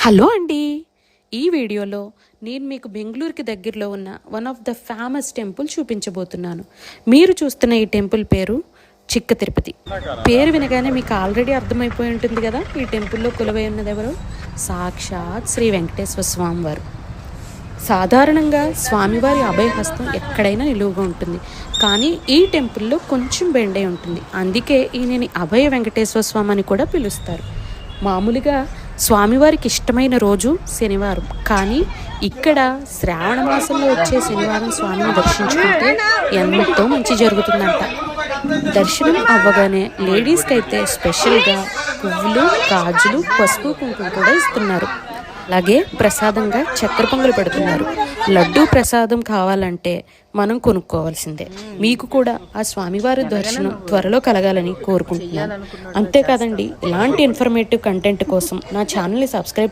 Hello అండి. ఈ వీడియోలో నేను మీకు బెంగళూరుకి దగ్గరలో ఉన్న one of the famous temple చూపించబోతున్నాను. మీరు చూస్తున్న ఈ టెంపుల్ పేరు చిక్క తిరుపతి. పేరు వినగానే మీకు ఆల్రెడీ అర్థమైపోయి ఉంటుంది కదా, ఈ టెంపుల్లో కొలువై ఉన్నది ఎవరు? సాక్షాత్ శ్రీ వెంకటేశ్వర స్వామి వారు. సాధారణంగా స్వామివారి అభయహస్తం ఎక్కడైనా నిలువుగా ఉంటుంది, కానీ ఈ టెంపుల్లో కొంచెం బెండే ఉంటుంది. అందుకే ఈయనని అభయ వెంకటేశ్వర స్వామి అని కూడా పిలుస్తారు. మామూలుగా స్వామివారికి ఇష్టమైన రోజు శనివారం, కానీ ఇక్కడ శ్రావణ మాసంలో వచ్చే శనివారం స్వామిని దర్శించుకుంటే ఎంతో మంచి జరుగుతుందంట. దర్శనం అవ్వగానే లేడీస్కి అయితే స్పెషల్గా పువ్వులు, గాజులు, పసుపు, కుంకుమ కూడా ఇస్తున్నారు. అలాగే ప్రసాదంగా చక్కెర పొంగలు పెడుతున్నారు. లడ్డూ ప్రసాదం కావాలంటే మనం కొనుక్కోవాల్సిందే. మీకు కూడా ఆ స్వామివారి దర్శనం త్వరలో కలగాలని కోరుకుంటున్నాను. అంతేకాదండి, ఇలాంటి ఇన్ఫర్మేటివ్ కంటెంట్ కోసం నా ఛానల్ని సబ్స్క్రైబ్